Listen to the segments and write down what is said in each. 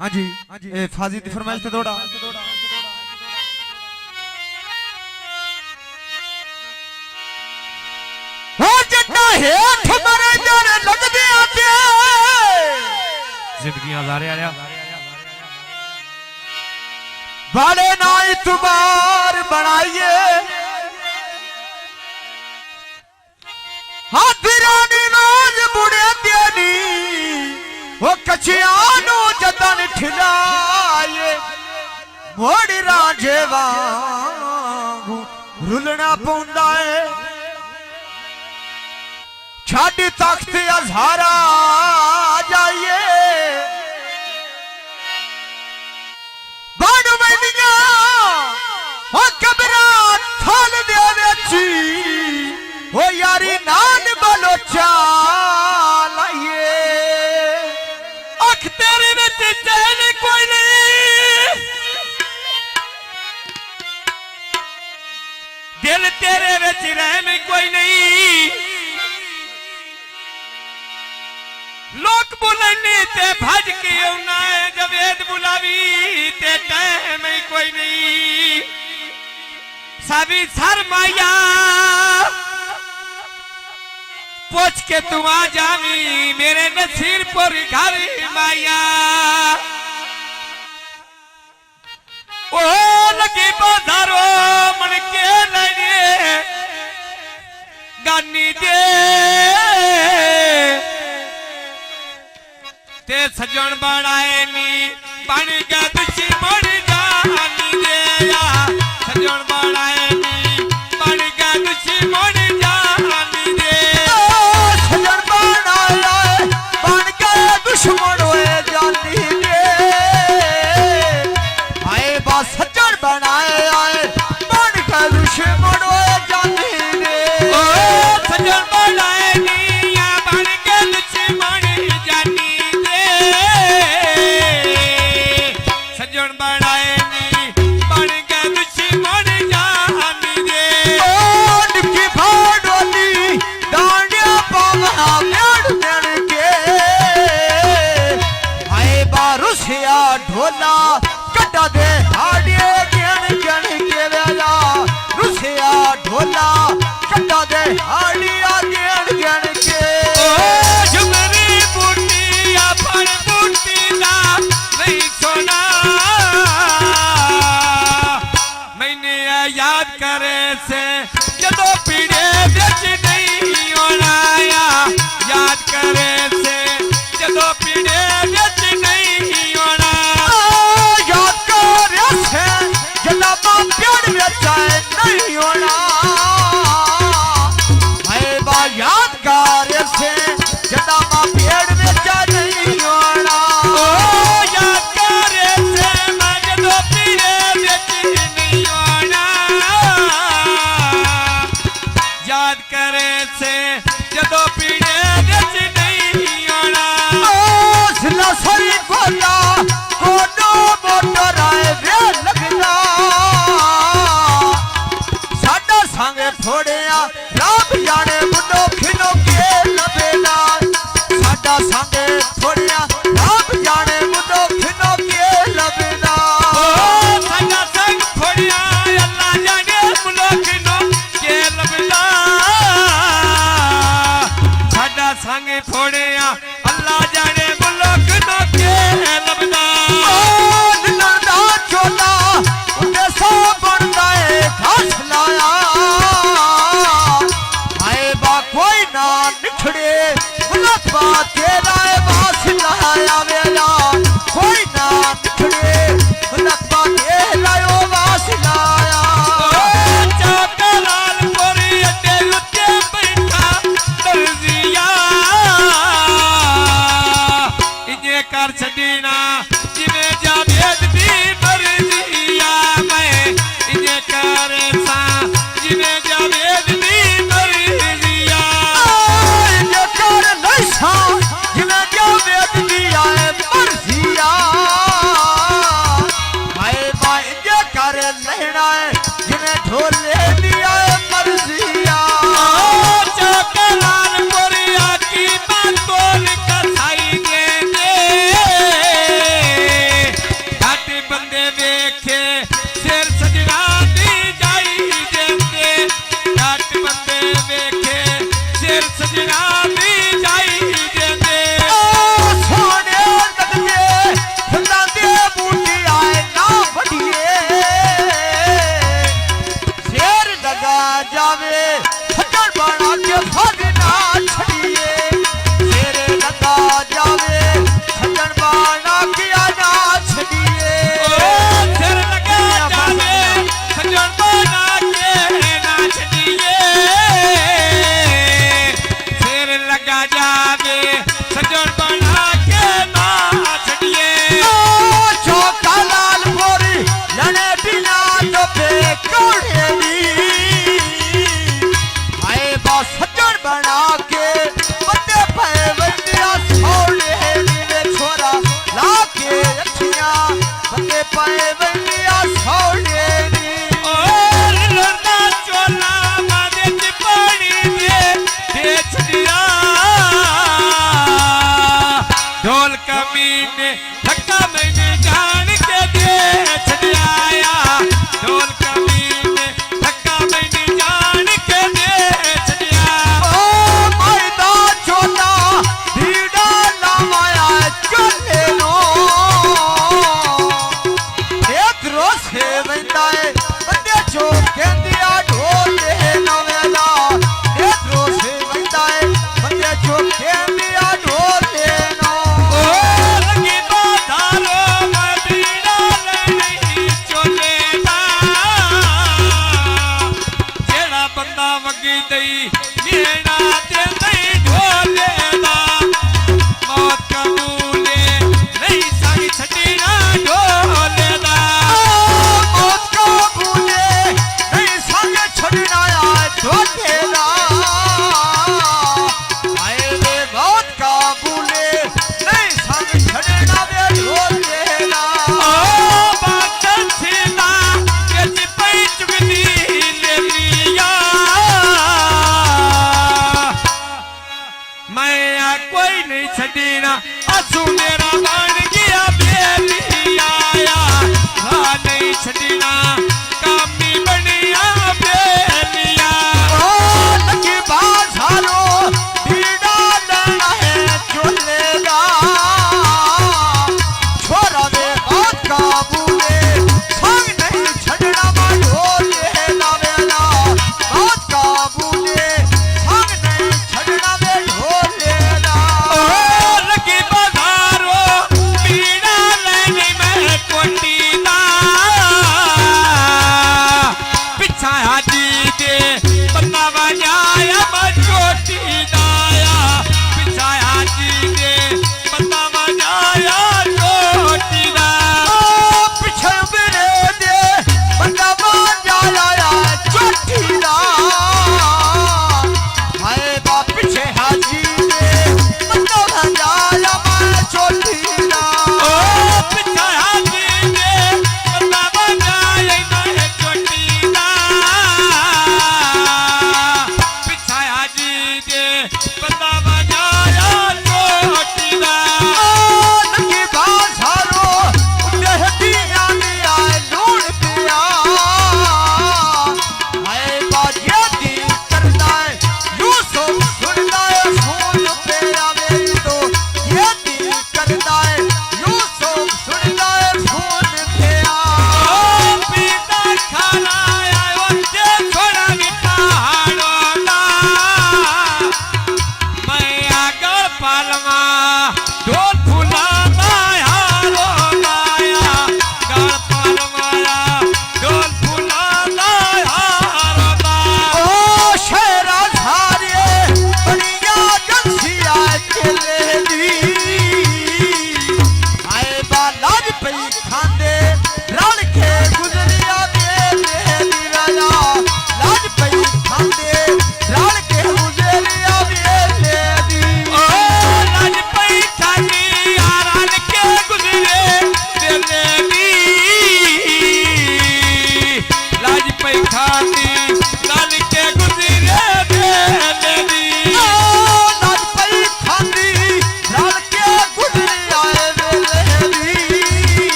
हाँ जी ए फाजी दी फरमाइश ते दौड़ा हो जट्टा हेठ मरे जरे लगदे आते जिंदगी हजारे आया वाले ना इतबार बनाइए हाथरानी रोज बुढ़े तेनी वो कचियानो जतन ठिलाए मोड़ी राजे वांगू रुलना पौंदा है छाड़ी तख्त अजहारा जाइए बाण मंडिया हो कबरा थाल दे वेची हो यारी नान बोलो चालाइए अख तेरे विच चैन कोई नहीं दिल तेरे विच रहम कोई नहीं लोग बुलाने ते भज के आना है जवेद बुलावी ते टाइम कोई नहीं सभी शर्माया पूछ के तू आ जावी मेरे नसीर पर घर माया ओ लगी बाजारो मन के लगे गानी दे ते सजन बनाए नी बन गया दुश्मन जानी दे या सजन बनाए नी बन गया दुश्मन जानी दे सजन बनाए बन गया दुश्मन होए जानी दे आए बा सजन बनाए आए बन गया दुश्मन होए जानी दे ओ सजन बनाए नी या बन गया दुश्मन जानी सजन बनाए नी बन गए दुश्मन जानी दे ओ निकी भाड़ोली डांडिया पावा मेड़ मेड़ के आए बारुसिया ढोला कटा दे हाड़िए गण गण के वेला रुसिया ढोला कटा दे हाड़िया गण गण के ओ झुमरी बूटी अपन बूटी दा नहीं सोना मैंने याद करे से जदों पीड़े बिच नहीं होना याद करे से जदों पीड़े बिच नहीं होना याद करे से जदों पेड़ बिच नहीं होना है बा याद करे से जदों पेड़ बिच नहीं होना याद करे से मैं जदों पीड़े बिच नहीं होना याद करे से जदों पीड़े बिच नहीं होना सिला सरी कोला कोडो मोटर आए वे लगदा साडा संगे थोड़िया रब जाने मुंडो खिनो के लबेला साडा संगे थोड़िया रब जाने मुंडो खिनो के लबेला साडा संग थोड़िया अल्लाह जाने मुंडो खिनो के लबेला साडा संगे थोड़िया अल्लाह जाने मुंडो खिनो के लबेला लड़दा चोला उन्हें सो बनदा है घास लाया आए बा कोई ना निखड़े मुलक बा तेरा बास लाया वेला कोई ना निखड़े मुलक बा तेरा बास लाया चाका लाल कोरी अड्डे उत्ते बैठा दर्जिया इजे कर छदीना जिवें जावेद दी मर्जिया मैं इजे करे सा जिवें जावेद दी मर्जिया इजे कर लैसा जिवें जावेद दी आए मर्जिया हाय बा इजे करे पाए बनिया सोड़ेरी और लड़ना चोला मारे पानी दे छड़िया ढोल कमीने धक्का मैंने जान के दे छड़िया ढोल कमीने धक्का मैंने जान के दे छड़िया ओ मैदा चोला धीड़ा लावाया चले नो एक रोज से बंदा है बंदे जो कहंदिया ढोल दे नवेला एक रोज से बंदा है बंदे जो कहंदिया ढोल दे नो लगी बाधारो मदीना नहीं चलेगा जेड़ा बंदा वगी दई नेड़ा ते नहीं ढोलेदा मौत कबूले नहीं साई छड़ीना ढोलेदा मौत को भूले नहीं संग छोड़ना आए ढोलेला आए रे मौत का भूले नहीं संग छोड़ना वे ढोलेला ओ बात सीना के सिपाही चुगली ले लिया मैं कोई नहीं छड़ीना असू मेरा बन गया बेलिया हाँ नहीं छड़ीना कामी बनिया बेलिया लगी बाजारो बीड़ा लेना है चलेगा छोरा वे मौत का भूले संग नहीं छड़ना वा ढोलेला वेला मौत का भूले संग नहीं छड़ना वे ढोलेला लगी बाजारो पीड़ा लेने में कोटीना पिछा हाजी दे बंदा बजाया मचोटी दाया पिछा हाजी दे बंदा बजाया चोटी दा पिछे बिरे दे बंदा बाजाया चोटी दा हाय बा पिछे हाजी दे बंदा बाजाया चोटी दा ओ पिछा हाजी दे बंदा बजाया मैं चोटी दा पिछा हाजी दे बंदा बजाया चोटी दा लगी बाजारो देहती आनी आए लूण पिया हाय बाजे दी करदा है यूसुफ सुनदा है फोन पे आवे तो ये दी करदा है यूसुफ सुनदा है फोन पे ओ पीता खाना आयो जे छोड़ा गिटारो ना मैं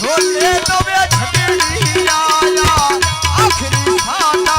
ढोले नवे झगड़ी आया आखिरी सादा